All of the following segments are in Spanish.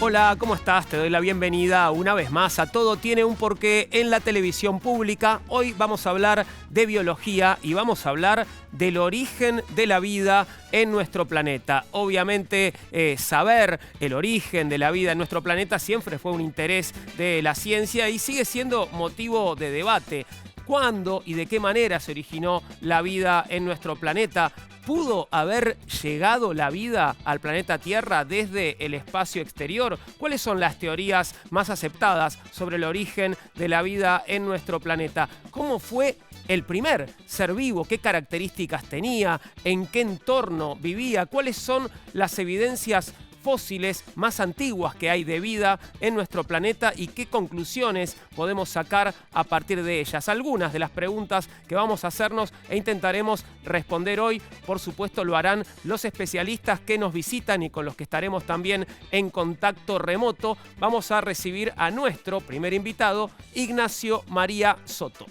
Hola, ¿cómo estás? Te doy la bienvenida una vez más a Todo tiene un porqué en la televisión pública. Hoy vamos a hablar de biología y vamos a hablar del origen de la vida en nuestro planeta. Obviamente, saber el origen de la vida en nuestro planeta siempre fue un interés de la ciencia y sigue siendo motivo de debate. ¿Cuándo y de qué manera se originó la vida en nuestro planeta? ¿Pudo haber llegado la vida al planeta Tierra desde el espacio exterior? ¿Cuáles son las teorías más aceptadas sobre el origen de la vida en nuestro planeta? ¿Cómo fue el primer ser vivo? ¿Qué características tenía? ¿En qué entorno vivía? ¿Cuáles son las evidencias fósiles más antiguas que hay de vida en nuestro planeta y qué conclusiones podemos sacar a partir de ellas? Algunas de las preguntas que vamos a hacernos e intentaremos responder hoy. Por supuesto, lo harán los especialistas que nos visitan y con los que estaremos también en contacto remoto. Vamos a recibir a nuestro primer invitado, Ignacio María Soto.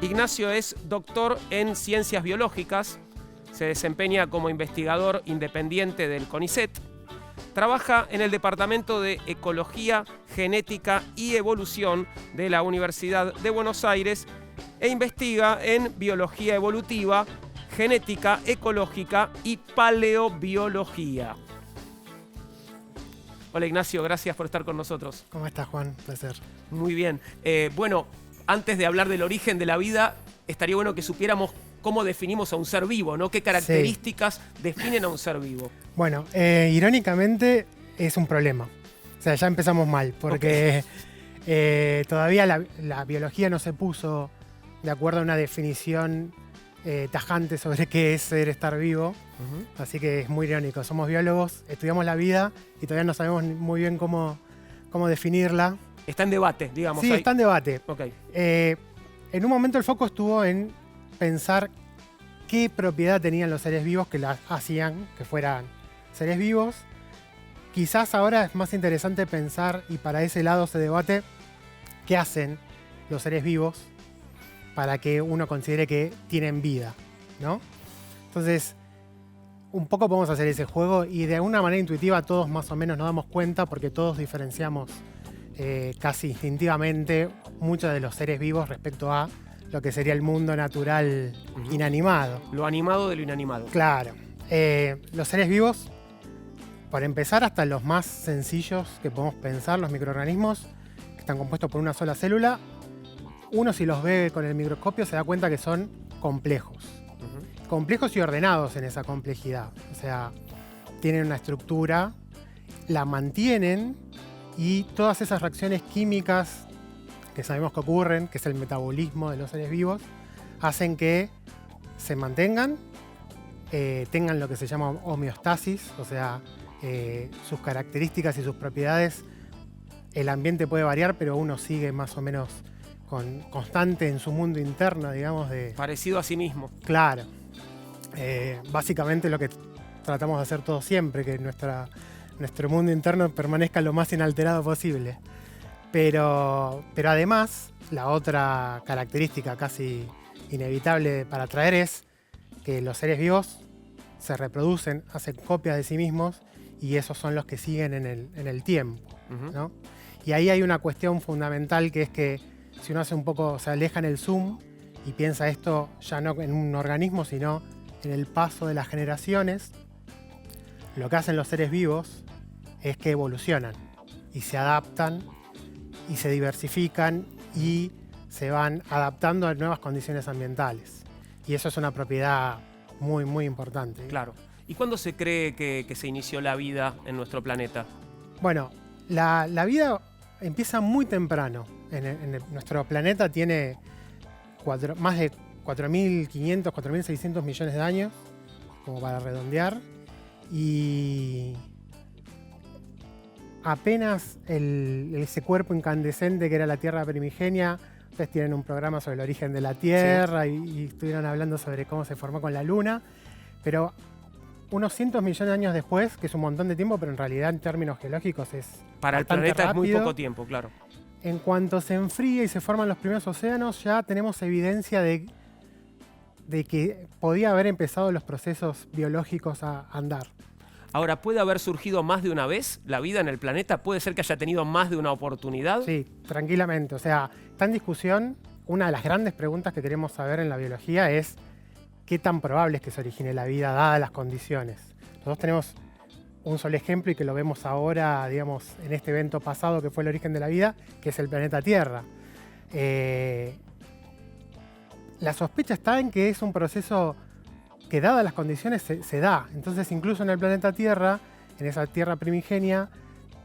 Ignacio es doctor en Ciencias Biológicas. Se desempeña como investigador independiente del CONICET. Trabaja en el Departamento de Ecología, Genética y Evolución de la Universidad de Buenos Aires e investiga en biología evolutiva, genética ecológica y paleobiología. Hola Ignacio, gracias por estar con nosotros. ¿Cómo estás, Juan? Placer. Muy bien. Bueno, antes de hablar del origen de la vida, estaría bueno que supiéramos cómo definimos a un ser vivo, ¿no? ¿Qué características definen a un ser vivo? Bueno, irónicamente es un problema. O sea, ya empezamos mal, porque todavía la biología no se puso de acuerdo a una definición tajante sobre qué es estar vivo. Así que es muy irónico. Somos biólogos, estudiamos la vida y todavía no sabemos muy bien cómo definirla. Está en debate, digamos. Sí, está en debate. Okay. En un momento el foco estuvo en pensar qué propiedad tenían los seres vivos que las hacían que fueran seres vivos. Quizás ahora es más interesante pensar, y para ese lado se debate, qué hacen los seres vivos para que uno considere que tienen vida, ¿no? Entonces, un poco podemos hacer ese juego y de alguna manera intuitiva todos más o menos nos damos cuenta porque todos diferenciamos casi instintivamente muchos de los seres vivos respecto a lo que sería el mundo natural inanimado. Lo animado de lo inanimado. Claro. Los seres vivos, por empezar, hasta los más sencillos que podemos pensar, los microorganismos, que están compuestos por una sola célula, uno si los ve con el microscopio se da cuenta que son complejos. Complejos y ordenados en esa complejidad. O sea, tienen una estructura, la mantienen y todas esas reacciones químicas que sabemos que ocurren, que es el metabolismo de los seres vivos, hacen que se mantengan, tengan lo que se llama homeostasis, o sea, sus características y sus propiedades, el ambiente puede variar, pero uno sigue más o menos constante en su mundo interno, digamos. Parecido a sí mismo. Claro. Básicamente lo que tratamos de hacer todos siempre, que nuestro mundo interno permanezca lo más inalterado posible. Pero además, la otra característica casi inevitable para traer es que los seres vivos se reproducen, hacen copias de sí mismos y esos son los que siguen en el tiempo, ¿no? Y ahí hay una cuestión fundamental que es que si uno hace un poco, se aleja en el zoom y piensa esto ya no en un organismo, sino en el paso de las generaciones, lo que hacen los seres vivos es que evolucionan y se adaptan y se diversifican y se van adaptando a nuevas condiciones ambientales. Y eso es una propiedad muy, muy importante. Claro. ¿Y cuándo se cree que se inició la vida en nuestro planeta? Bueno, la vida empieza muy temprano. Nuestro planeta tiene más de 4.500, 4.600 millones de años, como para redondear. Y apenas ese cuerpo incandescente que era la Tierra primigenia, ustedes tienen un programa sobre el origen de la Tierra, sí, y estuvieron hablando sobre cómo se formó con la Luna, pero unos cientos millones de años después, que es un montón de tiempo, pero en realidad en términos geológicos es para el planeta rápido. Es muy poco tiempo, claro. En cuanto se enfría y se forman los primeros océanos, ya tenemos evidencia de que podía haber empezado los procesos biológicos a andar. Ahora, ¿puede haber surgido más de una vez la vida en el planeta? ¿Puede ser que haya tenido más de una oportunidad? Sí, tranquilamente. O sea, está en discusión. Una de las grandes preguntas que queremos saber en la biología es qué tan probable es que se origine la vida dadas las condiciones. Nosotros tenemos un solo ejemplo y que lo vemos ahora, digamos, en este evento pasado que fue el origen de la vida, que es el planeta Tierra. La sospecha está en que es un proceso que dadas las condiciones se da. Entonces, incluso en el planeta Tierra, en esa Tierra primigenia,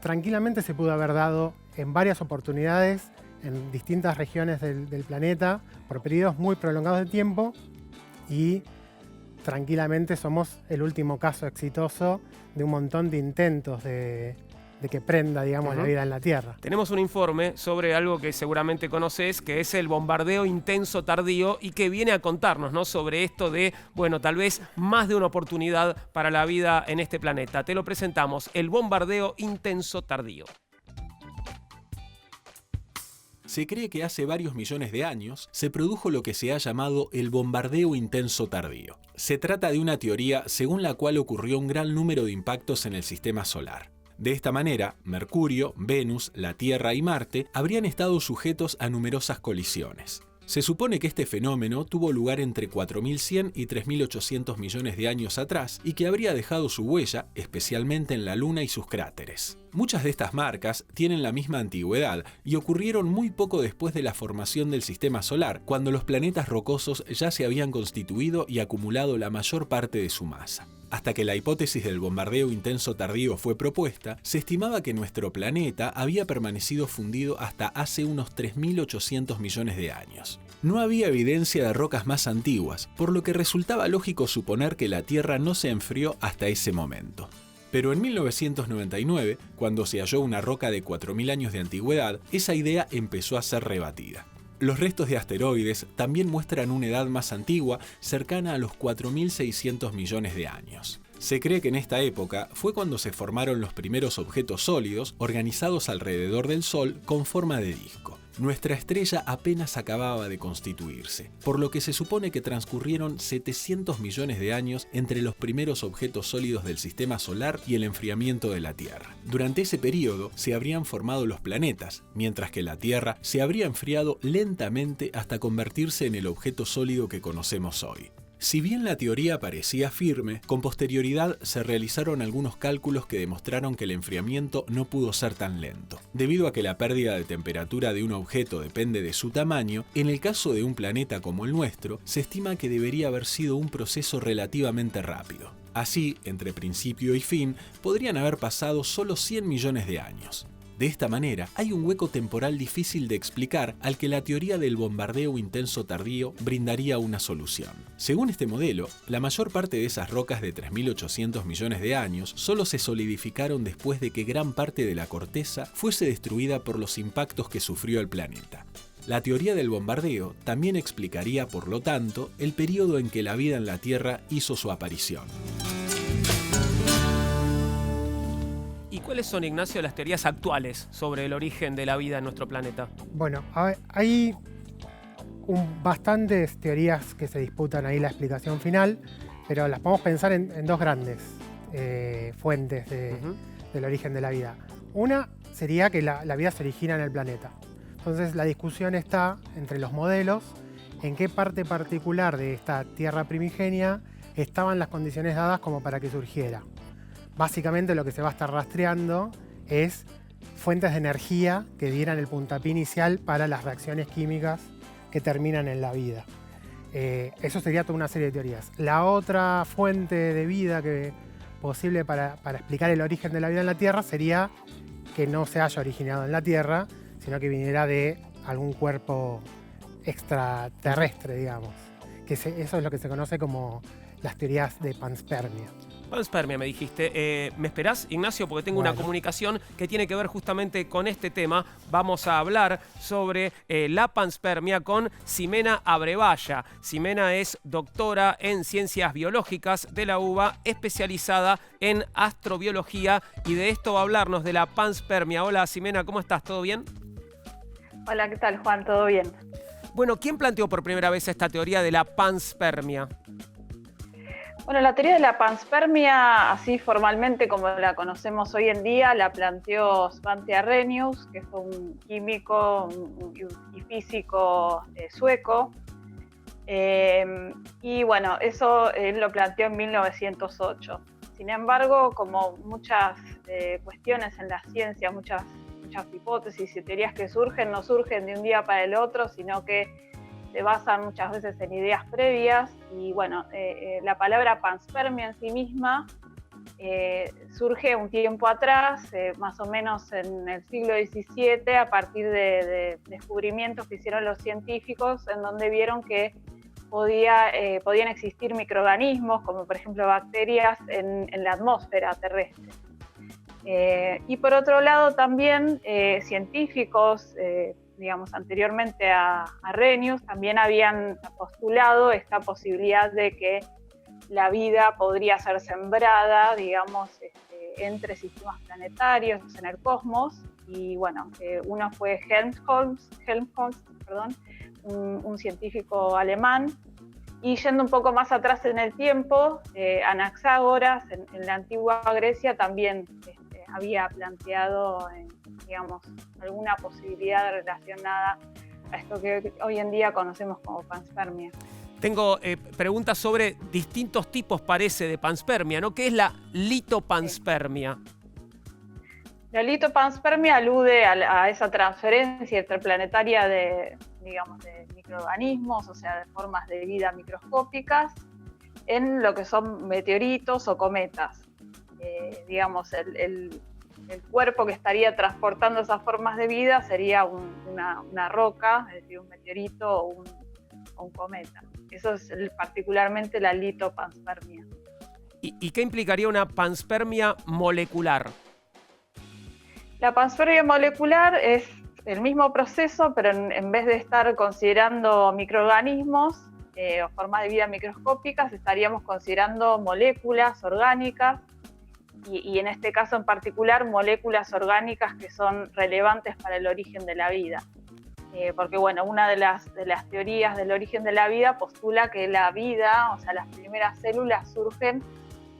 tranquilamente se pudo haber dado en varias oportunidades en distintas regiones del planeta por periodos muy prolongados de tiempo, y tranquilamente somos el último caso exitoso de un montón de intentos de que prenda, digamos, la vida en la Tierra. Tenemos un informe sobre algo que seguramente conoces, que es el bombardeo intenso tardío, y que viene a contarnos, ¿no?, sobre esto de, bueno, tal vez más de una oportunidad para la vida en este planeta. Te lo presentamos, el bombardeo intenso tardío. Se cree que hace varios millones de años se produjo lo que se ha llamado el bombardeo intenso tardío. Se trata de una teoría según la cual ocurrió un gran número de impactos en el sistema solar. De esta manera, Mercurio, Venus, la Tierra y Marte habrían estado sujetos a numerosas colisiones. Se supone que este fenómeno tuvo lugar entre 4.100 y 3.800 millones de años atrás y que habría dejado su huella, especialmente en la Luna y sus cráteres. Muchas de estas marcas tienen la misma antigüedad y ocurrieron muy poco después de la formación del sistema solar, cuando los planetas rocosos ya se habían constituido y acumulado la mayor parte de su masa. Hasta que la hipótesis del bombardeo intenso tardío fue propuesta, se estimaba que nuestro planeta había permanecido fundido hasta hace unos 3.800 millones de años. No había evidencia de rocas más antiguas, por lo que resultaba lógico suponer que la Tierra no se enfrió hasta ese momento. Pero en 1999, cuando se halló una roca de 4.000 años de antigüedad, esa idea empezó a ser rebatida. Los restos de asteroides también muestran una edad más antigua, cercana a los 4.600 millones de años. Se cree que en esta época fue cuando se formaron los primeros objetos sólidos organizados alrededor del Sol con forma de disco. Nuestra estrella apenas acababa de constituirse, por lo que se supone que transcurrieron 700 millones de años entre los primeros objetos sólidos del sistema solar y el enfriamiento de la Tierra. Durante ese periodo se habrían formado los planetas, mientras que la Tierra se habría enfriado lentamente hasta convertirse en el objeto sólido que conocemos hoy. Si bien la teoría parecía firme, con posterioridad se realizaron algunos cálculos que demostraron que el enfriamiento no pudo ser tan lento. Debido a que la pérdida de temperatura de un objeto depende de su tamaño, en el caso de un planeta como el nuestro, se estima que debería haber sido un proceso relativamente rápido. Así, entre principio y fin, podrían haber pasado solo 100 millones de años. De esta manera, hay un hueco temporal difícil de explicar al que la teoría del bombardeo intenso tardío brindaría una solución. Según este modelo, la mayor parte de esas rocas de 3.800 millones de años solo se solidificaron después de que gran parte de la corteza fuese destruida por los impactos que sufrió el planeta. La teoría del bombardeo también explicaría, por lo tanto, el periodo en que la vida en la Tierra hizo su aparición. ¿Y cuáles son, Ignacio, las teorías actuales sobre el origen de la vida en nuestro planeta? Bueno, hay bastantes teorías que se disputan ahí la explicación final, pero las podemos pensar en dos grandes fuentes del origen de la vida. Una sería que la vida se origina en el planeta. Entonces la discusión está entre los modelos en qué parte particular de esta Tierra primigenia estaban las condiciones dadas como para que surgiera. Básicamente lo que se va a estar rastreando es fuentes de energía que dieran el puntapié inicial para las reacciones químicas que terminan en la vida. Eso sería toda una serie de teorías. La otra fuente de vida posible para explicar el origen de la vida en la Tierra sería que no se haya originado en la Tierra, sino que viniera de algún cuerpo extraterrestre, digamos. Eso es lo que se conoce como las teorías de panspermia. Panspermia, me dijiste. ¿Me esperás, Ignacio? Porque tengo una comunicación que tiene que ver justamente con este tema. Vamos a hablar sobre la panspermia con Ximena Abrevaya. Ximena es doctora en Ciencias Biológicas de la UBA, especializada en astrobiología, y de esto va a hablarnos de la panspermia. Hola, Ximena, ¿cómo estás? ¿Todo bien? Hola, ¿qué tal, Juan? ¿Todo bien? Bueno, ¿quién planteó por primera vez esta teoría de la panspermia? Bueno, la teoría de la panspermia, así formalmente como la conocemos hoy en día, la planteó Svante Arrhenius, que fue un químico y físico sueco. Y bueno, eso él lo planteó en 1908. Sin embargo, como muchas cuestiones en la ciencia, muchas hipótesis y teorías que surgen, no surgen de un día para el otro, sino que se basan muchas veces en ideas previas. Y bueno, la palabra panspermia en sí misma surge un tiempo atrás, más o menos en el siglo XVII, a partir de descubrimientos que hicieron los científicos, en donde vieron que podían existir microorganismos, como por ejemplo bacterias, en la atmósfera terrestre. Y por otro lado también científicos, digamos anteriormente a Arrhenius, también habían postulado esta posibilidad de que la vida podría ser sembrada, digamos, entre sistemas planetarios en el cosmos. Y bueno, uno fue Helmholtz, un científico alemán. Y yendo un poco más atrás en el tiempo, Anaxágoras en la antigua Grecia también había planteado, digamos, alguna posibilidad relacionada a esto que hoy en día conocemos como panspermia. Tengo preguntas sobre distintos tipos, parece, de panspermia, ¿no? ¿Qué es la litopanspermia? La litopanspermia alude a esa transferencia interplanetaria de microorganismos, o sea, de formas de vida microscópicas, en lo que son meteoritos o cometas. Digamos, el cuerpo que estaría transportando esas formas de vida sería una roca, es decir, un meteorito o un cometa. Eso es particularmente la litopanspermia. ¿Y qué implicaría una panspermia molecular? La panspermia molecular es el mismo proceso, pero en vez de estar considerando microorganismos o formas de vida microscópicas, estaríamos considerando moléculas orgánicas y en este caso en particular moléculas orgánicas que son relevantes para el origen de la vida. Porque bueno, una de las teorías del origen de la vida postula que la vida, o sea, las primeras células surgen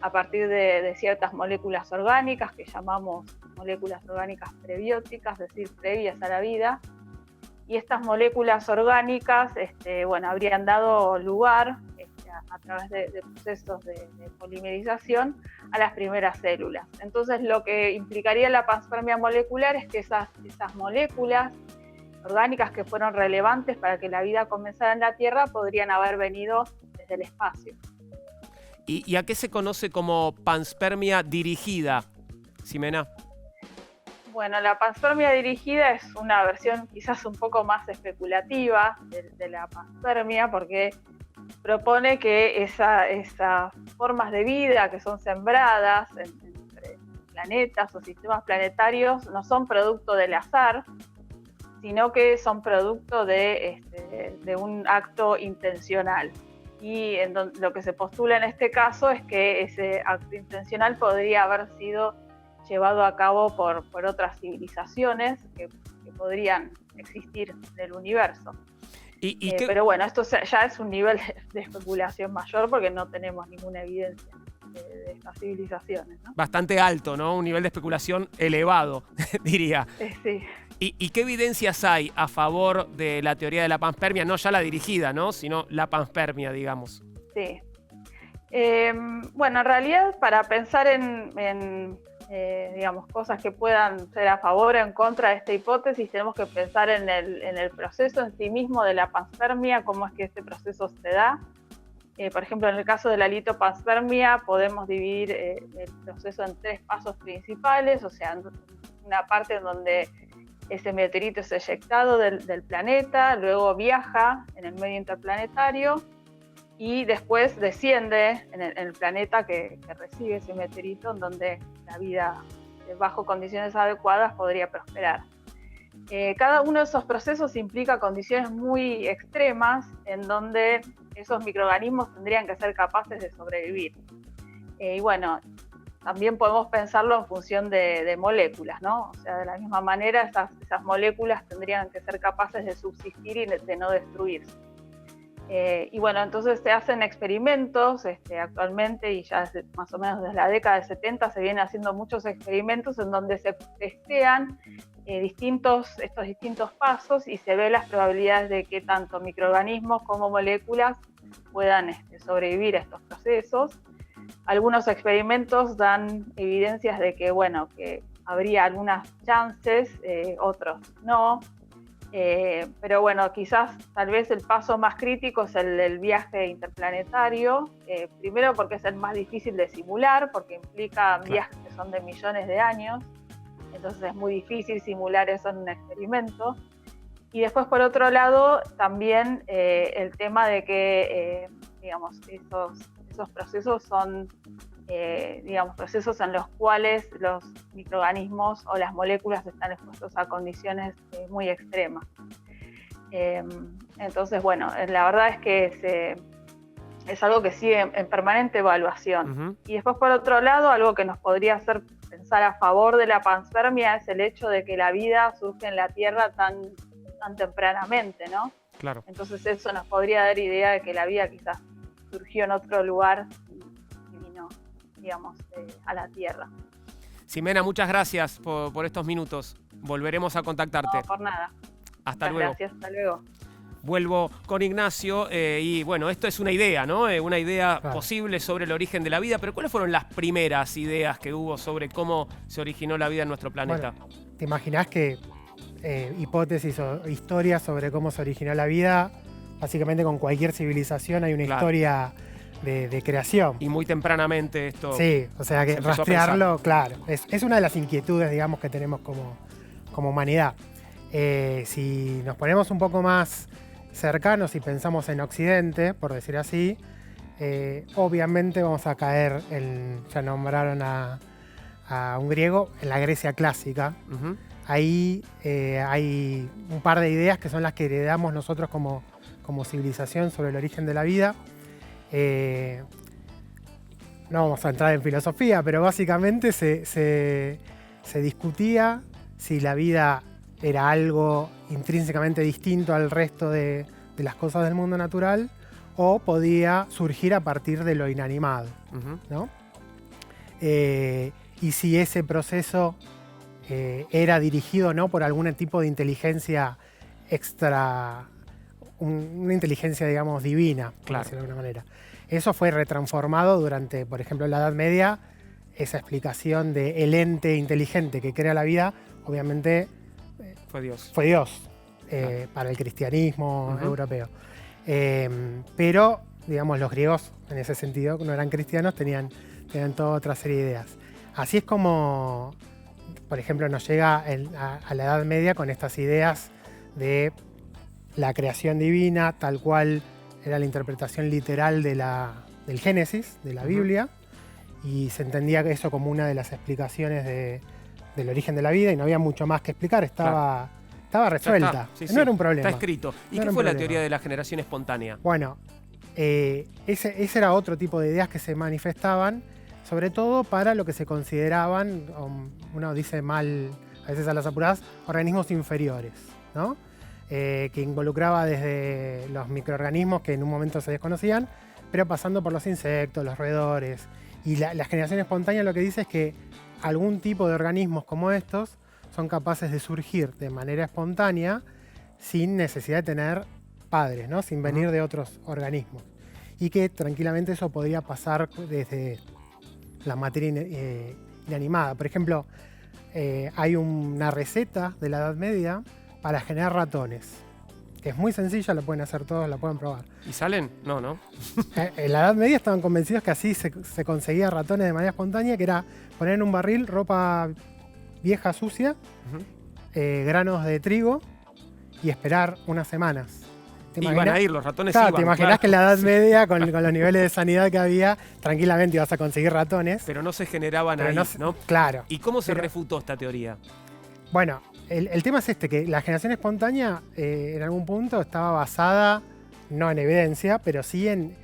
a partir de ciertas moléculas orgánicas que llamamos moléculas orgánicas prebióticas, es decir, previas a la vida. Y estas moléculas orgánicas habrían dado lugar a través de procesos de polimerización a las primeras células. Entonces lo que implicaría la panspermia molecular es que esas moléculas orgánicas que fueron relevantes para que la vida comenzara en la Tierra podrían haber venido desde el espacio. ¿Y a qué se conoce como panspermia dirigida, Ximena? Bueno, la panspermia dirigida es una versión quizás un poco más especulativa de la panspermia, porque propone que esas formas de vida que son sembradas entre planetas o sistemas planetarios no son producto del azar, sino que son producto de un acto intencional. Y lo que se postula en este caso es que ese acto intencional podría haber sido llevado a cabo por otras civilizaciones que podrían existir en el universo. Pero bueno, esto ya es un nivel de especulación mayor porque no tenemos ninguna evidencia de estas civilizaciones, ¿no? Bastante alto, ¿no? Un nivel de especulación elevado, diría. Sí. ¿Y qué evidencias hay a favor de la teoría de la panspermia? No ya la dirigida, ¿no? Sino la panspermia, digamos. Sí. Bueno, en realidad para pensar en cosas que puedan ser a favor o en contra de esta hipótesis, tenemos que pensar en el proceso en sí mismo de la panspermia, cómo es que este proceso se da. Por ejemplo, en el caso de la litopanspermia podemos dividir el proceso en 3 pasos principales, o sea, una parte en donde ese meteorito es eyectado del planeta, luego viaja en el medio interplanetario y después desciende en el planeta que recibe ese meteorito, en donde la vida bajo condiciones adecuadas podría prosperar. Cada uno de esos procesos implica condiciones muy extremas en donde esos microorganismos tendrían que ser capaces de sobrevivir. Y bueno, también podemos pensarlo en función de moléculas, ¿no? O sea, de la misma manera esas moléculas tendrían que ser capaces de subsistir y de no destruirse. Y bueno, entonces se hacen experimentos actualmente, y ya más o menos desde la década del 70 se vienen haciendo muchos experimentos en donde se testean estos distintos pasos y se ve las probabilidades de que tanto microorganismos como moléculas puedan sobrevivir a estos procesos. Algunos experimentos dan evidencias de que, bueno, que habría algunas chances, otros no. Pero bueno, quizás tal vez el paso más crítico es el del viaje interplanetario, primero porque es el más difícil de simular, porque implica viajes que son de millones de años, entonces es muy difícil simular eso en un experimento. Y después, por otro lado, también el tema de que, digamos, esos procesos son, digamos, procesos en los cuales los microorganismos o las moléculas están expuestos a condiciones muy extremas. Entonces, bueno, la verdad es que es algo que sigue en permanente evaluación. Uh-huh. Y después, por otro lado, algo que nos podría hacer pensar a favor de la panspermia es el hecho de que la vida surge en la Tierra tan tempranamente, ¿no? Claro. Entonces eso nos podría dar idea de que la vida quizás surgió en otro lugar y vino, digamos, a la Tierra. Ximena, muchas gracias por estos minutos. Volveremos a contactarte. No, por nada. Hasta luego. Gracias, hasta luego. Vuelvo con Ignacio y bueno, esto es una idea, ¿no? Una idea posible sobre el origen de la vida, pero ¿cuáles fueron las primeras ideas que hubo sobre cómo se originó la vida en nuestro planeta? Bueno, ¿te imaginás que hipótesis o historias sobre cómo se originó la vida? Básicamente con cualquier civilización hay una historia de creación. Y muy tempranamente esto. Sí, o sea que rastrearlo, claro, es una de las inquietudes, digamos, que tenemos como humanidad. Si nos ponemos un poco más cercanos y pensamos en Occidente, por decir así, obviamente vamos a caer ya nombraron a un griego, en la Grecia clásica. Uh-huh. Ahí hay un par de ideas que son las que heredamos nosotros como civilización sobre el origen de la vida. No vamos a entrar en filosofía, pero básicamente se discutía si la vida era algo intrínsecamente distinto al resto de las cosas del mundo natural o podía surgir a partir de lo inanimado, uh-huh. ¿no? Y si ese proceso era dirigido, ¿no?, por algún tipo de inteligencia extra, una inteligencia, digamos, divina, por decirlo de alguna manera. Eso fue retransformado durante, por ejemplo, la Edad Media. Esa explicación de el ente inteligente que crea la vida, obviamente fue Dios. Para el cristianismo europeo. Pero, digamos, los griegos, en ese sentido, no eran cristianos, tenían toda otra serie de ideas. Así es como, por ejemplo, nos llega a la Edad Media con estas ideas de la creación divina, tal cual era la interpretación literal del Génesis, de la Biblia, y se entendía eso como una de las explicaciones del origen de la vida, y no había mucho más que explicar, estaba resuelta, no era un problema. Está escrito. ¿Y qué fue la teoría de la generación espontánea? Bueno, ese era otro tipo de ideas que se manifestaban, sobre todo para lo que se consideraban, uno dice mal, a veces a las apuradas, organismos inferiores, ¿no? Que involucraba desde los microorganismos que en un momento se desconocían, pero pasando por los insectos, los roedores. Y la generación espontánea lo que dice es que algún tipo de organismos como estos son capaces de surgir de manera espontánea sin necesidad de tener padres, ¿no?, sin venir de otros organismos. Y que tranquilamente eso podría pasar desde la materia inanimada. Por ejemplo, hay una receta de la Edad Media para generar ratones, que es muy sencilla, la pueden hacer todos, la pueden probar. ¿Y salen? No. En la Edad Media estaban convencidos que así se conseguía ratones de manera espontánea, que era poner en un barril ropa vieja, sucia, granos de trigo y esperar unas semanas. Iban a ir, los ratones iban. Te imaginás que en la Edad Media, con los niveles de sanidad que había, tranquilamente ibas a conseguir ratones. Pero no se generaban ahí, ¿no? Claro. ¿Y cómo se refutó esta teoría? Bueno, el tema es que la generación espontánea en algún punto estaba basada, no en evidencia, pero sí en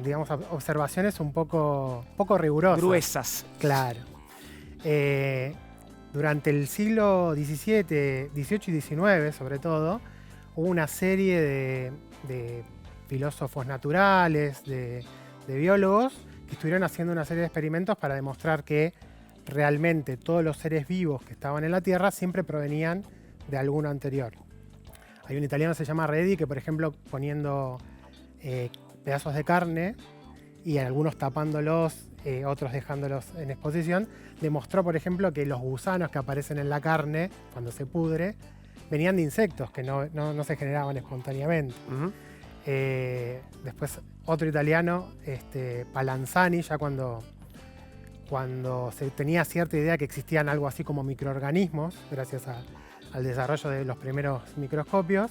digamos, observaciones un poco rigurosas. Gruesas. Claro. Durante el siglo XVII y XIX, sobre todo, hubo una serie de filósofos naturales, de biólogos, que estuvieron haciendo una serie de experimentos para demostrar que realmente todos los seres vivos que estaban en la Tierra siempre provenían de alguno anterior. Hay un italiano que se llama Redi que, por ejemplo, poniendo pedazos de carne y algunos tapándolos, otros dejándolos en exposición, demostró, por ejemplo, que los gusanos que aparecen en la carne cuando se pudre venían de insectos que no se generaban espontáneamente. Ujú. Después otro italiano, Palanzani, ya cuando se tenía cierta idea que existían algo así como microorganismos, gracias al desarrollo de los primeros microscopios,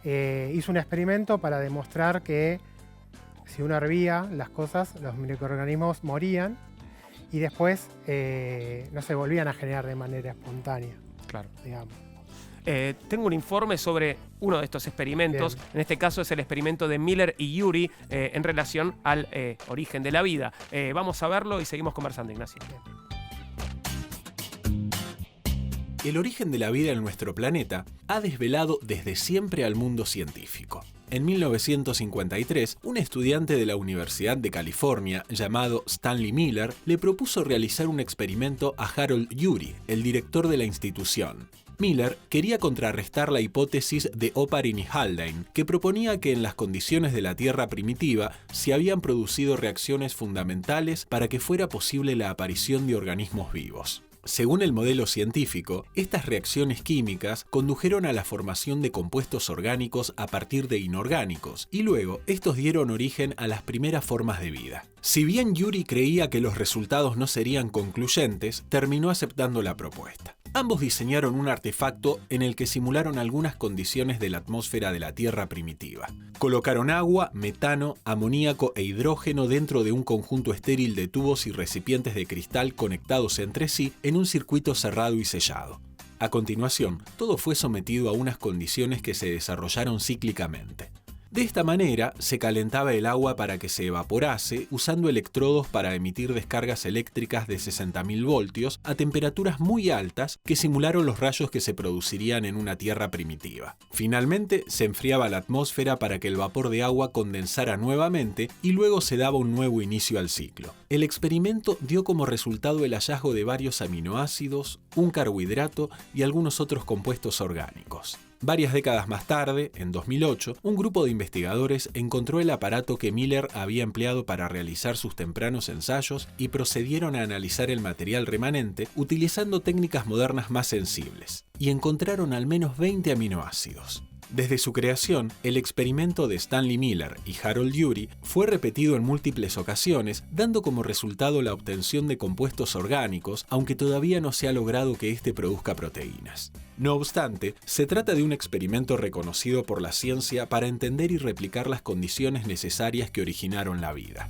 hizo un experimento para demostrar que si uno hervía las cosas, los microorganismos morían y después no se volvían a generar de manera espontánea, Claro. digamos. Tengo un informe sobre uno de estos experimentos. Bien. En este caso es el experimento de Miller y Urey en relación al origen de la vida. Vamos a verlo y seguimos conversando, Ignacio. El origen de la vida en nuestro planeta ha desvelado desde siempre al mundo científico. En 1953, un estudiante de la Universidad de California llamado Stanley Miller le propuso realizar un experimento a Harold Urey, el director de la institución. Miller quería contrarrestar la hipótesis de Oparin y Haldane, que proponía que en las condiciones de la Tierra primitiva se habían producido reacciones fundamentales para que fuera posible la aparición de organismos vivos. Según el modelo científico, estas reacciones químicas condujeron a la formación de compuestos orgánicos a partir de inorgánicos, y luego estos dieron origen a las primeras formas de vida. Si bien Urey creía que los resultados no serían concluyentes, terminó aceptando la propuesta. Ambos diseñaron un artefacto en el que simularon algunas condiciones de la atmósfera de la Tierra primitiva. Colocaron agua, metano, amoníaco e hidrógeno dentro de un conjunto estéril de tubos y recipientes de cristal conectados entre sí en un circuito cerrado y sellado. A continuación, todo fue sometido a unas condiciones que se desarrollaron cíclicamente. De esta manera, se calentaba el agua para que se evaporase usando electrodos para emitir descargas eléctricas de 60.000 voltios a temperaturas muy altas que simularon los rayos que se producirían en una Tierra primitiva. Finalmente, se enfriaba la atmósfera para que el vapor de agua condensara nuevamente y luego se daba un nuevo inicio al ciclo. El experimento dio como resultado el hallazgo de varios aminoácidos, un carbohidrato y algunos otros compuestos orgánicos. Varias décadas más tarde, en 2008, un grupo de investigadores encontró el aparato que Miller había empleado para realizar sus tempranos ensayos y procedieron a analizar el material remanente utilizando técnicas modernas más sensibles, y encontraron al menos 20 aminoácidos. Desde su creación, el experimento de Stanley Miller y Harold Urey fue repetido en múltiples ocasiones, dando como resultado la obtención de compuestos orgánicos, aunque todavía no se ha logrado que éste produzca proteínas. No obstante, se trata de un experimento reconocido por la ciencia para entender y replicar las condiciones necesarias que originaron la vida.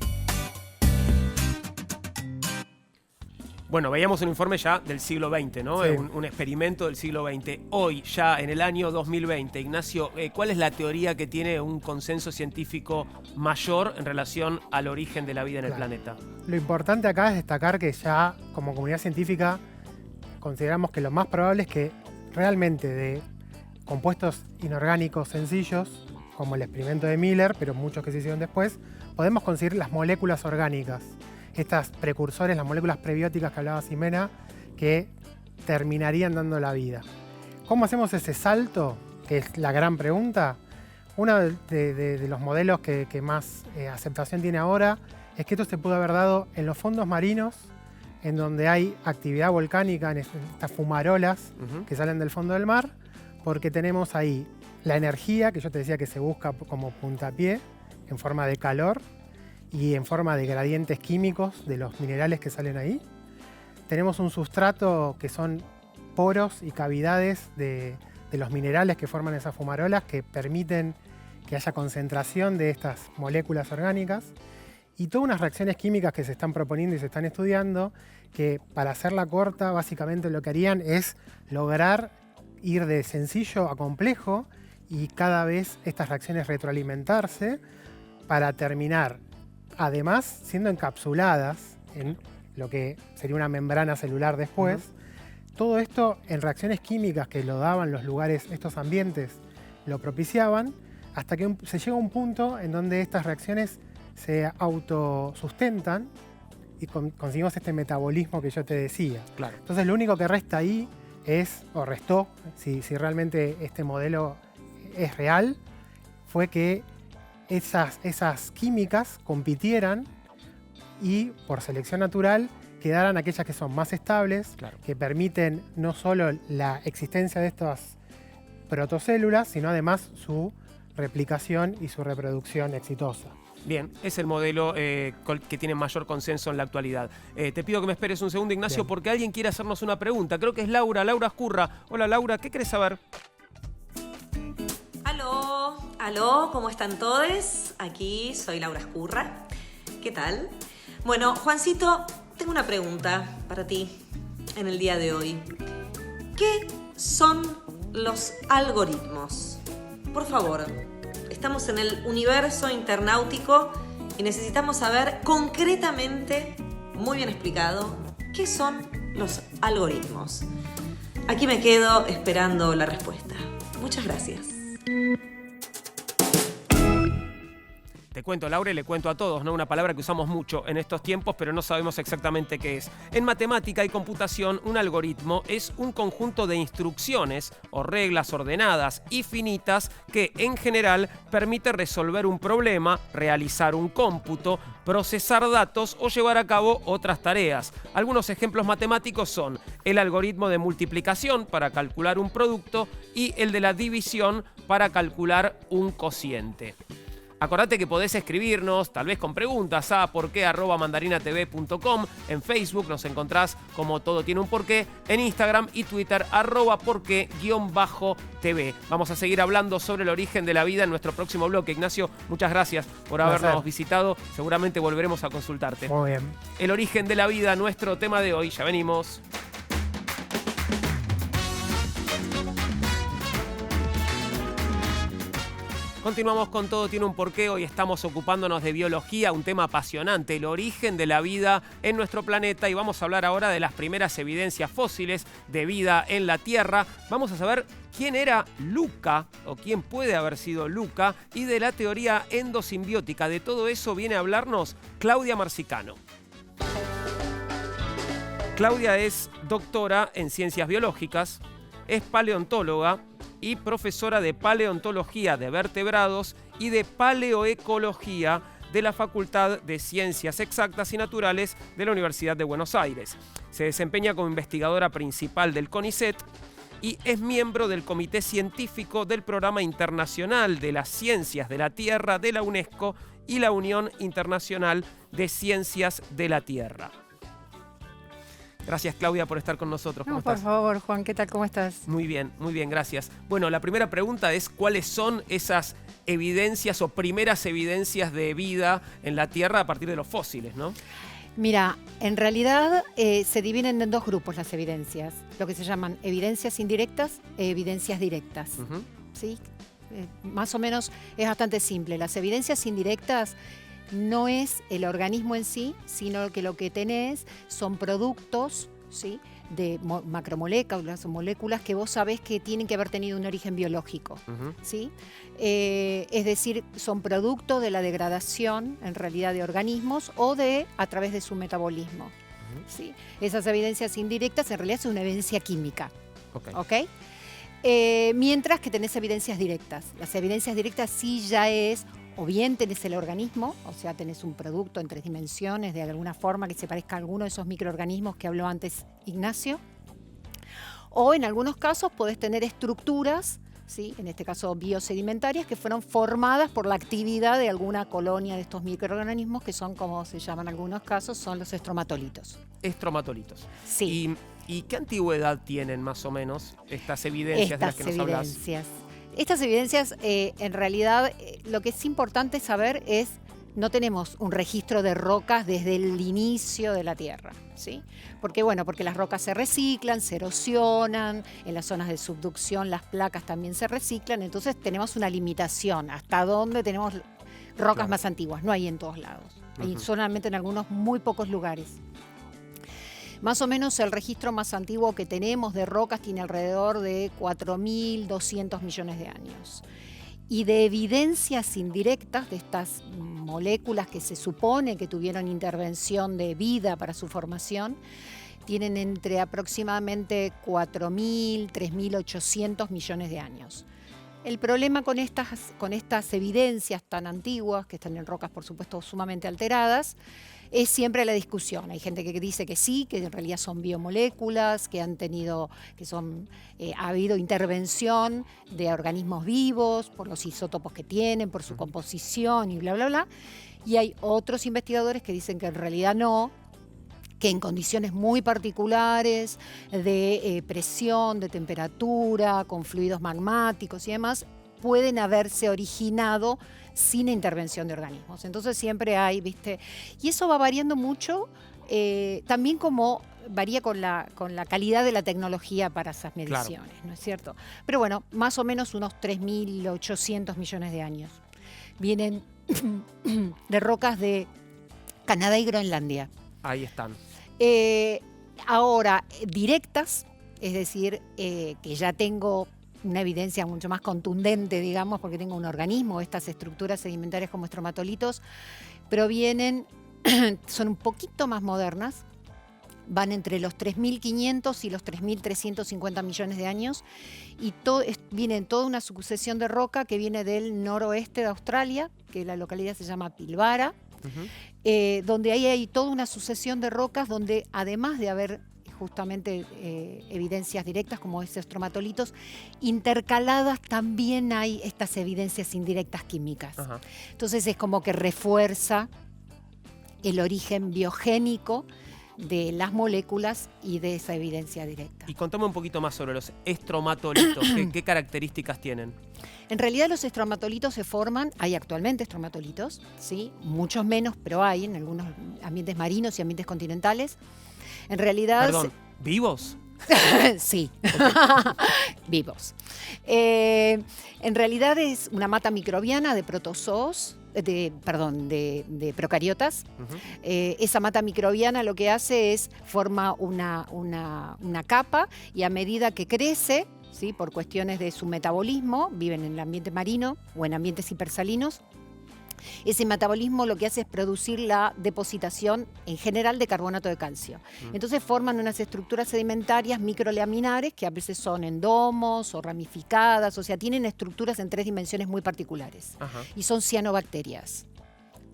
Bueno, veíamos un informe ya del siglo XX, ¿no? Sí. Un experimento del siglo XX. Hoy, ya en el año 2020, Ignacio, ¿cuál es la teoría que tiene un consenso científico mayor en relación al origen de la vida en el Claro. planeta? Lo importante acá es destacar que ya como comunidad científica consideramos que lo más probable es que realmente de compuestos inorgánicos sencillos, como el experimento de Miller, pero muchos que se hicieron después, podemos conseguir las moléculas orgánicas. Estas precursores, las moléculas prebióticas que hablaba Ximena, que terminarían dando la vida. ¿Cómo hacemos ese salto? Que es la gran pregunta. Uno de los modelos que más aceptación tiene ahora es que esto se pudo haber dado en los fondos marinos, en donde hay actividad volcánica, en estas fumarolas Ujú. que salen del fondo del mar, porque tenemos ahí la energía, que yo te decía que se busca como puntapié, en forma de calor y en forma de gradientes químicos de los minerales que salen ahí. Tenemos un sustrato que son poros y cavidades de los minerales que forman esas fumarolas que permiten que haya concentración de estas moléculas orgánicas y todas unas reacciones químicas que se están proponiendo y se están estudiando que, para hacerla corta, básicamente lo que harían es lograr ir de sencillo a complejo y cada vez estas reacciones retroalimentarse para terminar, además, siendo encapsuladas en lo que sería una membrana celular después. Todo esto en reacciones químicas que lo daban los lugares, estos ambientes lo propiciaban, hasta que se llega a un punto en donde estas reacciones se autosustentan y conseguimos este metabolismo que yo te decía. Claro. Entonces lo único que resta ahí restó, si realmente este modelo es real, fue que esas químicas compitieran y por selección natural quedaran aquellas que son más estables, Claro. que permiten no solo la existencia de estas protocélulas, sino además su replicación y su reproducción exitosa. Bien, es el modelo que tiene mayor consenso en la actualidad. Te pido que me esperes un segundo, Ignacio, Bien. porque alguien quiere hacernos una pregunta. Creo que es Laura Escurra. Hola, Laura, ¿qué querés saber? Aló, ¿cómo están todos? Aquí soy Laura Escurra. ¿Qué tal? Bueno, Juancito, tengo una pregunta para ti en el día de hoy. ¿Qué son los algoritmos? Por favor, estamos en el universo internautico y necesitamos saber concretamente, muy bien explicado, qué son los algoritmos. Aquí me quedo esperando la respuesta. Muchas gracias. Te cuento, Laura, y le cuento a todos, ¿no? Una palabra que usamos mucho en estos tiempos, pero no sabemos exactamente qué es. En matemática y computación, un algoritmo es un conjunto de instrucciones o reglas ordenadas y finitas que, en general, permite resolver un problema, realizar un cómputo, procesar datos o llevar a cabo otras tareas. Algunos ejemplos matemáticos son el algoritmo de multiplicación para calcular un producto y el de la división para calcular un cociente. Acordate que podés escribirnos, tal vez con preguntas, a porqué@mandarinatv.com. En Facebook nos encontrás como Todo Tiene un Porqué. En Instagram y Twitter, @porqué_tv. Vamos a seguir hablando sobre el origen de la vida en nuestro próximo bloque. Ignacio, muchas gracias por habernos visitado. Seguramente volveremos a consultarte. Muy bien. El origen de la vida, nuestro tema de hoy. Ya venimos. Continuamos con Todo Tiene un Porqué. Hoy estamos ocupándonos de biología, un tema apasionante, el origen de la vida en nuestro planeta, y vamos a hablar ahora de las primeras evidencias fósiles de vida en la Tierra. Vamos a saber quién era Luca, o quién puede haber sido Luca, y de la teoría endosimbiótica. De todo eso viene a hablarnos Claudia Marsicano. Claudia es doctora en ciencias biológicas, es paleontóloga y profesora de paleontología de vertebrados y de paleoecología de la Facultad de Ciencias Exactas y Naturales de la Universidad de Buenos Aires. Se desempeña como investigadora principal del CONICET y es miembro del Comité Científico del Programa Internacional de las Ciencias de la Tierra de la UNESCO y la Unión Internacional de Ciencias de la Tierra. Gracias, Claudia, por estar con nosotros. ¿Cómo estás? Por favor, Juan, ¿qué tal? ¿Cómo estás? Muy bien, gracias. Bueno, la primera pregunta es ¿cuáles son esas evidencias o primeras evidencias de vida en la Tierra a partir de los fósiles, ¿no? Mira, en realidad se dividen en dos grupos las evidencias, lo que se llaman evidencias indirectas e evidencias directas. Uh-huh. ¿Sí? Más o menos es bastante simple. Las evidencias indirectas no es el organismo en sí, sino que lo que tenés son productos, ¿sí?, de macromoléculas o moléculas que vos sabés que tienen que haber tenido un origen biológico. Uh-huh. ¿Sí? Es decir, son producto de la degradación en realidad de organismos o a través de su metabolismo. Uh-huh. ¿Sí? Esas evidencias indirectas en realidad son una evidencia química. Okay. ¿Ok? Mientras que tenés evidencias directas. Las evidencias directas sí ya es, o bien tenés el organismo, o sea, tenés un producto en 3 dimensiones de alguna forma que se parezca a alguno de esos microorganismos que habló antes Ignacio, o en algunos casos podés tener estructuras, ¿sí?, en este caso biosedimentarias, que fueron formadas por la actividad de alguna colonia de estos microorganismos que son, como se llaman en algunos casos, son los estromatolitos. Estromatolitos. Sí. ¿Y qué antigüedad tienen más o menos estas evidencias de las que nos hablas? Estas evidencias, en realidad, lo que es importante saber es, no tenemos un registro de rocas desde el inicio de la Tierra, ¿sí? Porque las rocas se reciclan, se erosionan, en las zonas de subducción las placas también se reciclan, entonces tenemos una limitación hasta dónde tenemos rocas más antiguas, no hay en todos lados, hay solamente en algunos muy pocos lugares. Más o menos el registro más antiguo que tenemos de rocas tiene alrededor de 4.200 millones de años. y de evidencias indirectas de estas moléculas que se supone que tuvieron intervención de vida para su formación, tienen entre aproximadamente 4.000, 3.800 millones de años. El problema con estas evidencias tan antiguas, que están en rocas por supuesto sumamente alteradas, es siempre la discusión. Hay gente que dice que sí, que en realidad son biomoléculas, que ha habido intervención de organismos vivos por los isótopos que tienen, por su composición y bla, bla, bla. Y hay otros investigadores que dicen que en realidad no, que en condiciones muy particulares de presión, de temperatura, con fluidos magmáticos y demás, pueden haberse originado sin intervención de organismos. Entonces siempre hay, ¿viste? Y eso va variando mucho, también como varía con la calidad de la tecnología para esas mediciones, claro. ¿No es cierto? Pero bueno, más o menos unos 3.800 millones de años. Vienen de rocas de Canadá y Groenlandia. Ahí están. Ahora, directas, es decir, que ya tengo una evidencia mucho más contundente, digamos, porque tengo un organismo, estas estructuras sedimentarias como estromatolitos, provienen, son un poquito más modernas, van entre los 3.500 y los 3.350 millones de años, y vienen toda una sucesión de roca que viene del noroeste de Australia, que la localidad se llama Pilbara, donde ahí hay toda una sucesión de rocas donde además de haber justamente evidencias directas como estos estromatolitos, intercaladas también hay estas evidencias indirectas químicas. Ajá. Entonces es como que refuerza el origen biogénico de las moléculas y de esa evidencia directa. Y contame un poquito más sobre los estromatolitos. ¿Qué características tienen? En realidad los estromatolitos se forman, hay actualmente estromatolitos, ¿sí? Muchos menos, pero hay en algunos ambientes marinos y ambientes continentales. En realidad... Perdón, ¿vivos? Sí, okay. Vivos. En realidad es una mata microbiana de protozoos, de procariotas. Esa mata microbiana lo que hace es forma una capa y a medida que crece, ¿sí? Por cuestiones de su metabolismo, viven en el ambiente marino o en ambientes hipersalinos. Ese metabolismo lo que hace es producir la depositación en general de carbonato de calcio. Entonces forman unas estructuras sedimentarias microlaminares que a veces son endomos o ramificadas, o sea, tienen estructuras en 3 dimensiones muy particulares. Ajá. Y son cianobacterias.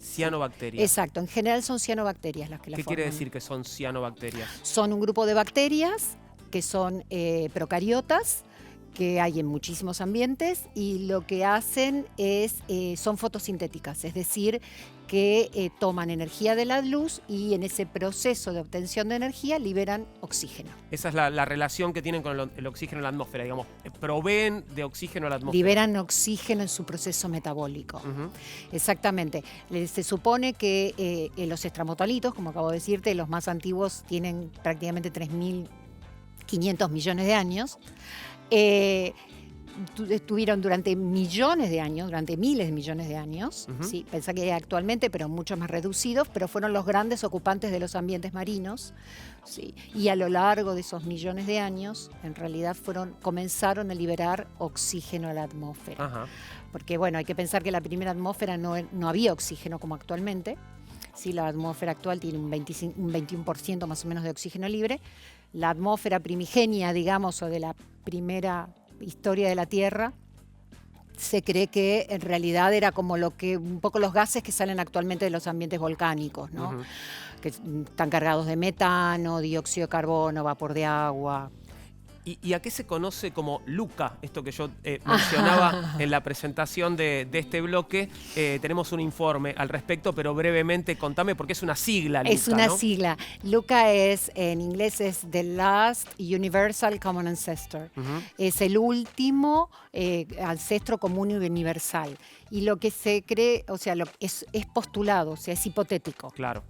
Cianobacterias. Exacto, en general son cianobacterias las que las forman. ¿Qué quiere decir que son cianobacterias? Son un grupo de bacterias que son procariotas, que hay en muchísimos ambientes, y lo que hacen son fotosintéticas, es decir, que toman energía de la luz y en ese proceso de obtención de energía liberan oxígeno. Esa es la relación que tienen con el oxígeno en la atmósfera, digamos, proveen de oxígeno a la atmósfera. Liberan oxígeno en su proceso metabólico. Exactamente. Se supone que los estromatolitos, como acabo de decirte, los más antiguos tienen prácticamente 3.500 millones de años. Estuvieron durante millones de años, durante miles de millones de años, ¿sí? Pensá que actualmente, pero mucho más reducidos, pero fueron los grandes ocupantes de los ambientes marinos, ¿sí? Y a lo largo de esos millones de años, en realidad comenzaron a liberar oxígeno a la atmósfera. Ajá. Porque bueno, hay que pensar que la primera atmósfera no había oxígeno como actualmente. Sí, la atmósfera actual tiene un 21% más o menos de oxígeno libre. La atmósfera primigenia, digamos, o de la primera historia de la Tierra, se cree que en realidad era como un poco los gases que salen actualmente de los ambientes volcánicos, ¿no? Que están cargados de metano, dióxido de carbono, vapor de agua. ¿Y a qué se conoce como LUCA? Esto que yo mencionaba en la presentación de este bloque. Tenemos un informe al respecto, pero brevemente contame porque es una sigla, LUCA, es una ¿no? sigla. LUCA en inglés es The Last Universal Common Ancestor. Es el último ancestro común y universal. Y lo que se cree, o sea, es postulado, o sea, es hipotético. Claro.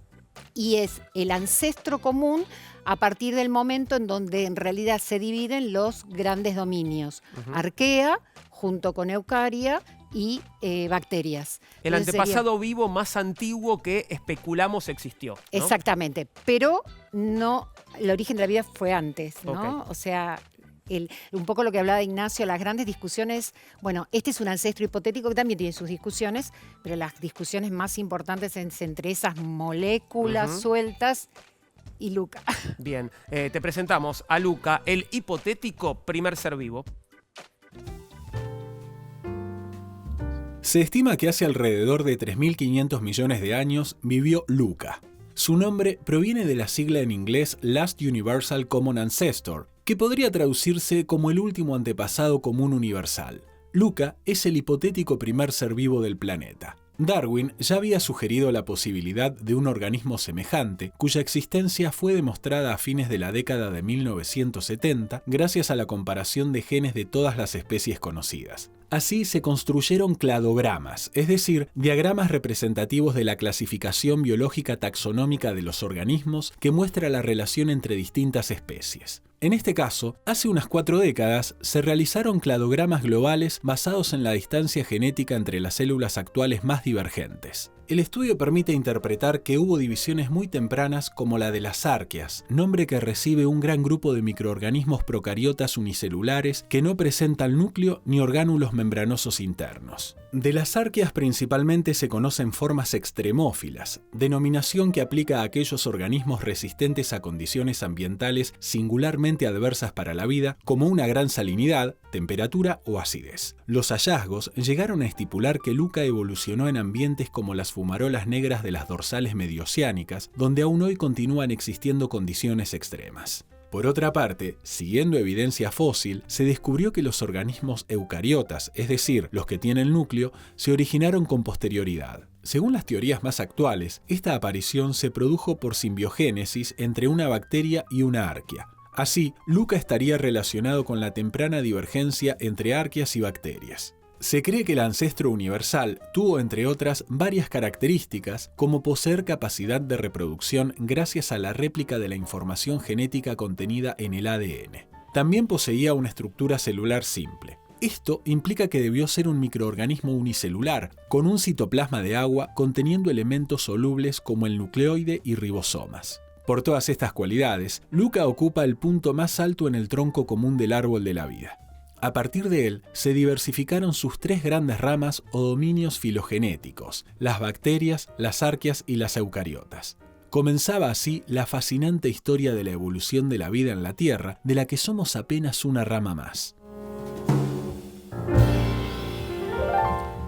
Y es el ancestro común a partir del momento en donde en realidad se dividen los grandes dominios. Arquea, junto con Eucaria y bacterias. El antepasado vivo más antiguo que especulamos existió, ¿no? Exactamente, pero no, el origen de la vida fue antes, ¿no? Okay. O sea, un poco lo que hablaba Ignacio, las grandes discusiones, bueno, este es un ancestro hipotético que también tiene sus discusiones, pero las discusiones más importantes es entre esas moléculas sueltas y Luca. Bien, te presentamos a Luca, el hipotético primer ser vivo. Se estima que hace alrededor de 3.500 millones de años vivió Luca. Su nombre proviene de la sigla en inglés Last Universal Common Ancestor, que podría traducirse como el último antepasado común universal. Luca es el hipotético primer ser vivo del planeta. Darwin ya había sugerido la posibilidad de un organismo semejante, cuya existencia fue demostrada a fines de la década de 1970 gracias a la comparación de genes de todas las especies conocidas. Así se construyeron cladogramas, es decir, diagramas representativos de la clasificación biológica taxonómica de los organismos que muestra la relación entre distintas especies. En este caso, hace unas 4 décadas se realizaron cladogramas globales basados en la distancia genética entre las células actuales más divergentes. El estudio permite interpretar que hubo divisiones muy tempranas como la de las arqueas, nombre que recibe un gran grupo de microorganismos procariotas unicelulares que no presentan núcleo ni orgánulos membranosos internos. De las arqueas principalmente se conocen formas extremófilas, denominación que aplica a aquellos organismos resistentes a condiciones ambientales singularmente adversas para la vida, como una gran salinidad, temperatura o acidez. Los hallazgos llegaron a estipular que Luca evolucionó en ambientes como las fumarolas negras de las dorsales medioceánicas, donde aún hoy continúan existiendo condiciones extremas. Por otra parte, siguiendo evidencia fósil, se descubrió que los organismos eucariotas, es decir, los que tienen núcleo, se originaron con posterioridad. Según las teorías más actuales, esta aparición se produjo por simbiogénesis entre una bacteria y una arquea. Así, Luca estaría relacionado con la temprana divergencia entre arqueas y bacterias. Se cree que el ancestro universal tuvo, entre otras, varias características, como poseer capacidad de reproducción gracias a la réplica de la información genética contenida en el ADN. También poseía una estructura celular simple. Esto implica que debió ser un microorganismo unicelular, con un citoplasma de agua conteniendo elementos solubles como el nucleoide y ribosomas. Por todas estas cualidades, Luca ocupa el punto más alto en el tronco común del árbol de la vida. A partir de él, se diversificaron sus 3 grandes ramas o dominios filogenéticos, las bacterias, las arqueas y las eucariotas. Comenzaba así la fascinante historia de la evolución de la vida en la Tierra, de la que somos apenas una rama más.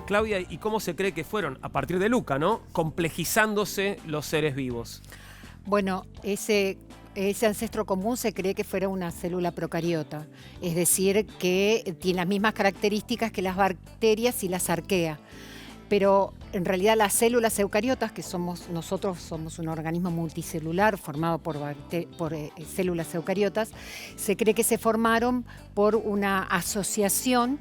Claudia, ¿y cómo se cree que fueron, a partir de Luca, ¿no?, complejizándose los seres vivos? Bueno, ese ancestro común se cree que fuera una célula procariota, es decir, que tiene las mismas características que las bacterias y las arqueas. Pero en realidad las células eucariotas, que nosotros somos un organismo multicelular formado por células eucariotas, se cree que se formaron por una asociación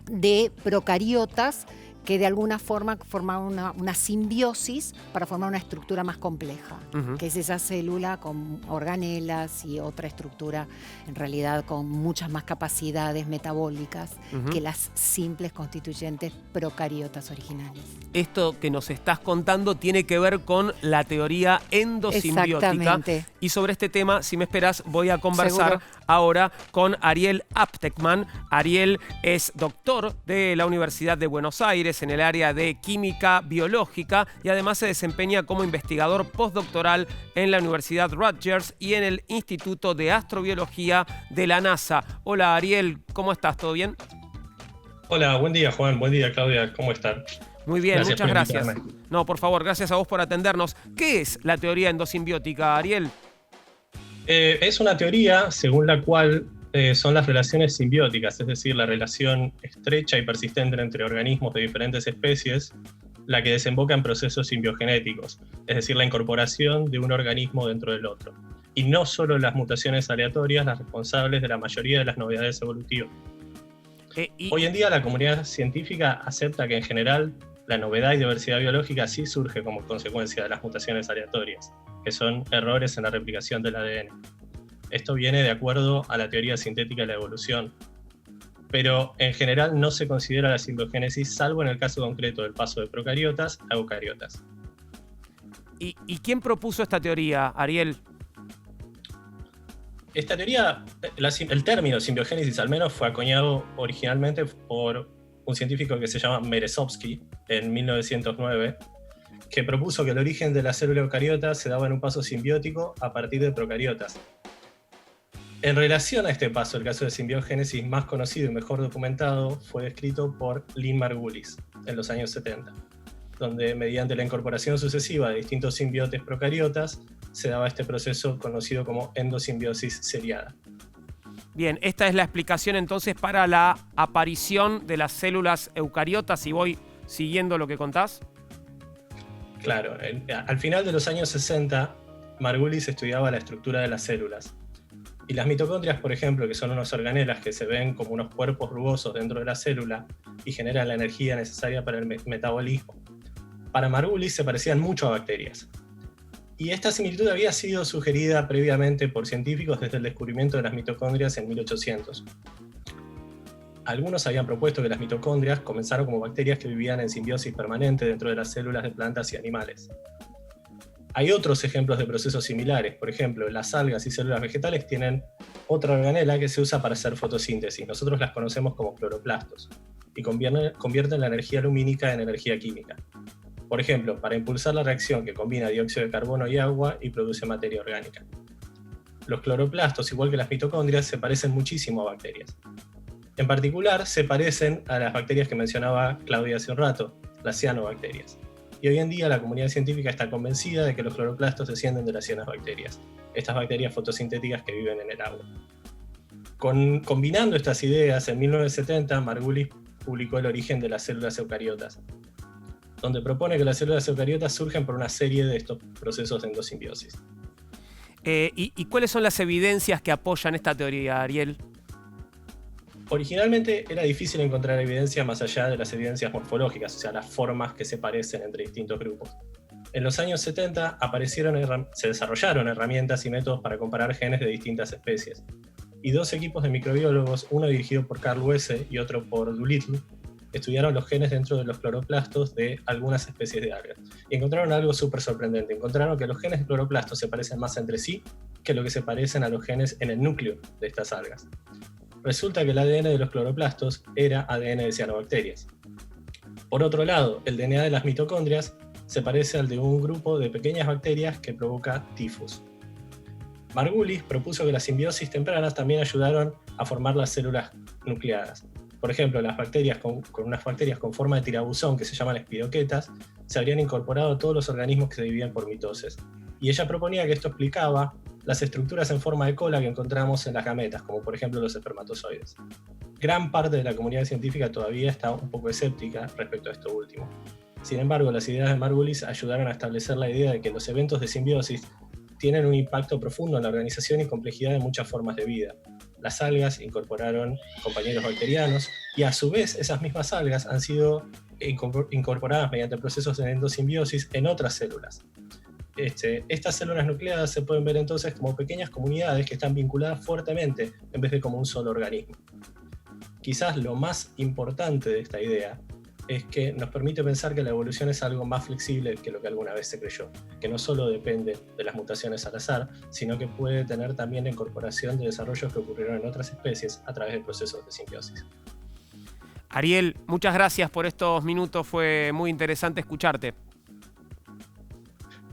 de procariotas que de alguna forma formaban una simbiosis para formar una estructura más compleja, que es esa célula con organelas y otra estructura en realidad con muchas más capacidades metabólicas que las simples constituyentes procariotas originales. Esto que nos estás contando tiene que ver con la teoría endosimbiótica. Exactamente. Y sobre este tema, si me esperas, voy a conversar ¿Seguro? ahora con Ariel Aptekman. Ariel es doctor de la Universidad de Buenos Aires en el área de química biológica y además se desempeña como investigador postdoctoral en la Universidad Rutgers y en el Instituto de Astrobiología de la NASA. Hola Ariel, ¿cómo estás? ¿Todo bien? Hola, buen día Juan, buen día Claudia, ¿cómo están? Muy bien, Gracias muchas por gracias. invitarme. No, por favor, gracias a vos por atendernos. ¿Qué es la teoría endosimbiótica, Ariel? Es una teoría según la cual son las relaciones simbióticas, es decir, la relación estrecha y persistente entre organismos de diferentes especies, la que desemboca en procesos simbiogenéticos, es decir, la incorporación de un organismo dentro del otro. Y no solo las mutaciones aleatorias las responsables de la mayoría de las novedades evolutivas. Hoy en día la comunidad científica acepta que en general la novedad y diversidad biológica sí surge como consecuencia de las mutaciones aleatorias, que son errores en la replicación del ADN. Esto viene de acuerdo a la teoría sintética de la evolución, pero en general no se considera la simbiogénesis salvo en el caso concreto del paso de procariotas a eucariotas. ¿Y quién propuso esta teoría, Ariel? Esta teoría, el término simbiogénesis al menos fue acuñado originalmente por un científico que se llama Merezovsky en 1909, que propuso que el origen de la célula eucariota se daba en un paso simbiótico a partir de procariotas. En relación a este paso, el caso de simbiogénesis más conocido y mejor documentado fue descrito por Lynn Margulis en los años 70, donde mediante la incorporación sucesiva de distintos simbiontes procariotas se daba este proceso conocido como endosimbiosis seriada. Bien, esta es la explicación entonces para la aparición de las células eucariotas, y voy siguiendo lo que contás. Claro, al final de los años 60, Margulis estudiaba la estructura de las células. Y las mitocondrias, por ejemplo, que son unos organelas que se ven como unos cuerpos rugosos dentro de la célula y generan la energía necesaria para el metabolismo, para Margulis se parecían mucho a bacterias. Y esta similitud había sido sugerida previamente por científicos desde el descubrimiento de las mitocondrias en 1800. Algunos habían propuesto que las mitocondrias comenzaron como bacterias que vivían en simbiosis permanente dentro de las células de plantas y animales. Hay otros ejemplos de procesos similares. Por ejemplo, las algas y células vegetales tienen otra organela que se usa para hacer fotosíntesis. Nosotros las conocemos como cloroplastos y convierten la energía lumínica en energía química. Por ejemplo, para impulsar la reacción que combina dióxido de carbono y agua y produce materia orgánica. Los cloroplastos, igual que las mitocondrias, se parecen muchísimo a bacterias. En particular, se parecen a las bacterias que mencionaba Claudia hace un rato, las cianobacterias. Y hoy en día la comunidad científica está convencida de que los cloroplastos descienden de las cianobacterias, estas bacterias fotosintéticas que viven en el agua. Combinando estas ideas, en 1970 Margulis publicó El origen de las células eucariotas, donde propone que las células eucariotas surgen por una serie de estos procesos de endosimbiosis. ¿Y cuáles son las evidencias que apoyan esta teoría, Ariel? Originalmente era difícil encontrar evidencia más allá de las evidencias morfológicas, o sea, las formas que se parecen entre distintos grupos. En los años 70 se desarrollaron herramientas y métodos para comparar genes de distintas especies. Y dos equipos de microbiólogos, uno dirigido por Carl Wesse y otro por Doolittle, estudiaron los genes dentro de los cloroplastos de algunas especies de algas. Y encontraron algo súper sorprendente. Encontraron que los genes de cloroplastos se parecen más entre sí que lo que se parecen a los genes en el núcleo de estas algas. Resulta que el ADN de los cloroplastos era ADN de cianobacterias. Por otro lado, el DNA de las mitocondrias se parece al de un grupo de pequeñas bacterias que provoca tifus. Margulis propuso que las simbiosis tempranas también ayudaron a formar las células nucleadas. Por ejemplo, las bacterias con unas bacterias con forma de tirabuzón que se llaman espiroquetas se habrían incorporado a todos los organismos que se dividían por mitosis. Y ella proponía que esto explicaba las estructuras en forma de cola que encontramos en las gametas, como por ejemplo los espermatozoides. Gran parte de la comunidad científica todavía está un poco escéptica respecto a esto último. Sin embargo, las ideas de Margulis ayudaron a establecer la idea de que los eventos de simbiosis tienen un impacto profundo en la organización y complejidad de muchas formas de vida. Las algas incorporaron compañeros bacterianos y a su vez esas mismas algas han sido incorporadas mediante procesos de endosimbiosis en otras células. Estas células nucleadas se pueden ver entonces como pequeñas comunidades que están vinculadas fuertemente en vez de como un solo organismo. Quizás lo más importante de esta idea es que nos permite pensar que la evolución es algo más flexible que lo que alguna vez se creyó, que no solo depende de las mutaciones al azar, sino que puede tener también la incorporación de desarrollos que ocurrieron en otras especies a través de procesos de simbiosis. Ariel, muchas gracias por estos minutos, fue muy interesante escucharte.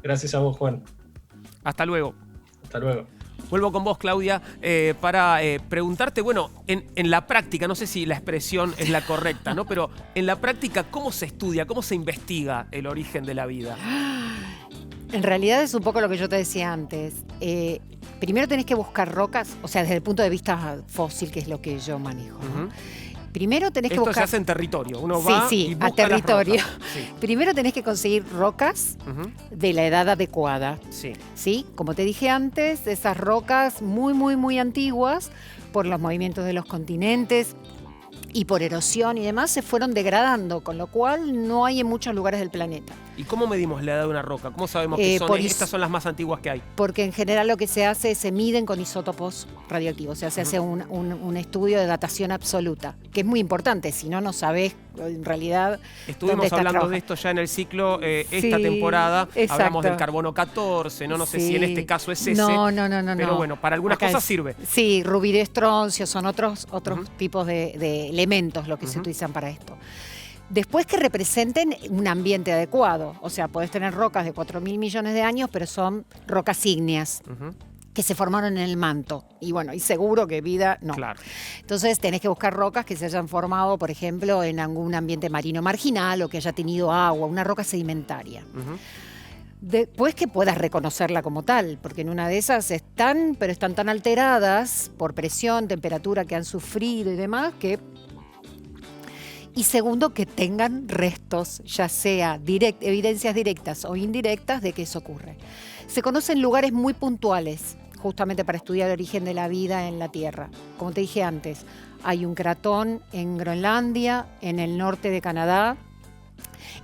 Gracias a vos, Juan. Hasta luego. Hasta luego. Vuelvo con vos, Claudia, para preguntarte, bueno, en la práctica, no sé si la expresión es la correcta, ¿no? Pero en la práctica, ¿cómo se estudia, cómo se investiga el origen de la vida? En realidad es un poco lo que yo te decía antes. Primero tenés que buscar rocas, o sea, desde el punto de vista fósil, que es lo que yo manejo, ¿no? Uh-huh. Primero tenés que buscar... Esto se hace en territorio, uno va y busca a territorio. las rocas. Sí. Primero tenés que conseguir rocas de la edad adecuada. Sí. ¿Sí? Como te dije antes, esas rocas muy, muy, muy antiguas, por los movimientos de los continentes y por erosión y demás, se fueron degradando, con lo cual no hay en muchos lugares del planeta. ¿Y cómo medimos la edad de una roca? ¿Cómo sabemos que estas son las más antiguas que hay? Porque en general lo que se hace es se miden con isótopos radioactivos, o sea, se hace un estudio de datación absoluta, que es muy importante, si no, no sabés en realidad. Estuvimos hablando de esto ya en el ciclo esta temporada, exacto. Hablamos del carbono 14, no sé si en este caso es ese. No. Pero bueno, para algunas cosas sirve. Sí, rubidio, estroncio, son otros tipos de elementos lo que se utilizan para esto. Después que representen un ambiente adecuado, o sea, podés tener rocas de 4.000 millones de años, pero son rocas ígneas. Que se formaron en el manto. Y bueno, y seguro que vida no. Claro. Entonces tenés que buscar rocas que se hayan formado, por ejemplo, en algún ambiente marino marginal o que haya tenido agua, una roca sedimentaria. Después que puedas reconocerla como tal, porque en una de esas están tan alteradas por presión, temperatura que han sufrido y demás, que... Y segundo, que tengan restos, ya sea evidencias directas o indirectas de que eso ocurre. Se conocen lugares muy puntuales, justamente para estudiar el origen de la vida en la Tierra. Como te dije antes, hay un cratón en Groenlandia, en el norte de Canadá,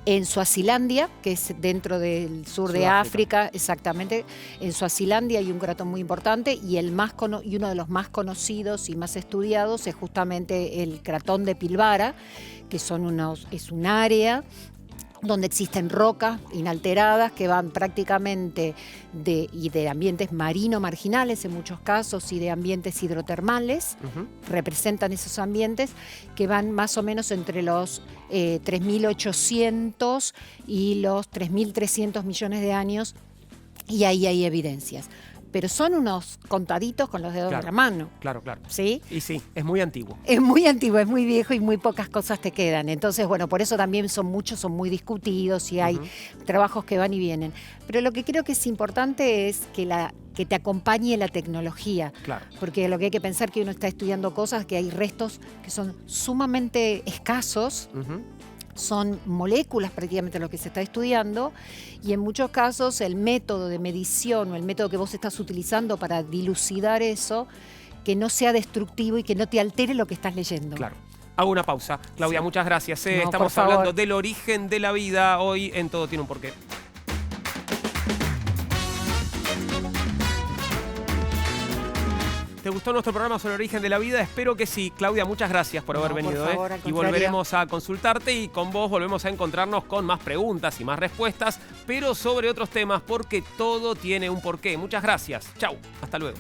en Suazilandia, que es dentro del sur de África, exactamente. En Suazilandia hay un cratón muy importante y uno de los más conocidos y más estudiados es justamente el cratón de Pilbara, que es un área donde existen rocas inalteradas que van prácticamente de ambientes marino-marginales en muchos casos y de ambientes hidrotermales, representan esos ambientes que van más o menos entre los 3.800 y los 3.300 millones de años, y ahí hay evidencias. Pero son unos contaditos con los dedos de la mano. Claro. ¿Sí? Y sí, es muy antiguo. Es muy antiguo, es muy viejo y muy pocas cosas te quedan. Entonces, bueno, por eso también son muy discutidos y hay trabajos que van y vienen. Pero lo que creo que es importante es que te acompañe la tecnología. Claro. Porque lo que hay que pensar es que uno está estudiando cosas, que hay restos que son sumamente escasos, son moléculas prácticamente lo que se está estudiando, y en muchos casos el método de medición o el método que vos estás utilizando para dilucidar eso, que no sea destructivo y que no te altere lo que estás leyendo. Claro. Hago una pausa. Claudia, muchas gracias. No, Estamos hablando del origen de la vida hoy en Todo Tiene un Porqué. ¿Te gustó nuestro programa sobre el origen de la vida? Espero que sí. Claudia, muchas gracias por haber venido. Por favor, al y contrario. volveremos a consultarte y con vos volvemos a encontrarnos con más preguntas y más respuestas, pero sobre otros temas, porque todo tiene un porqué. Muchas gracias. Chau. Hasta luego.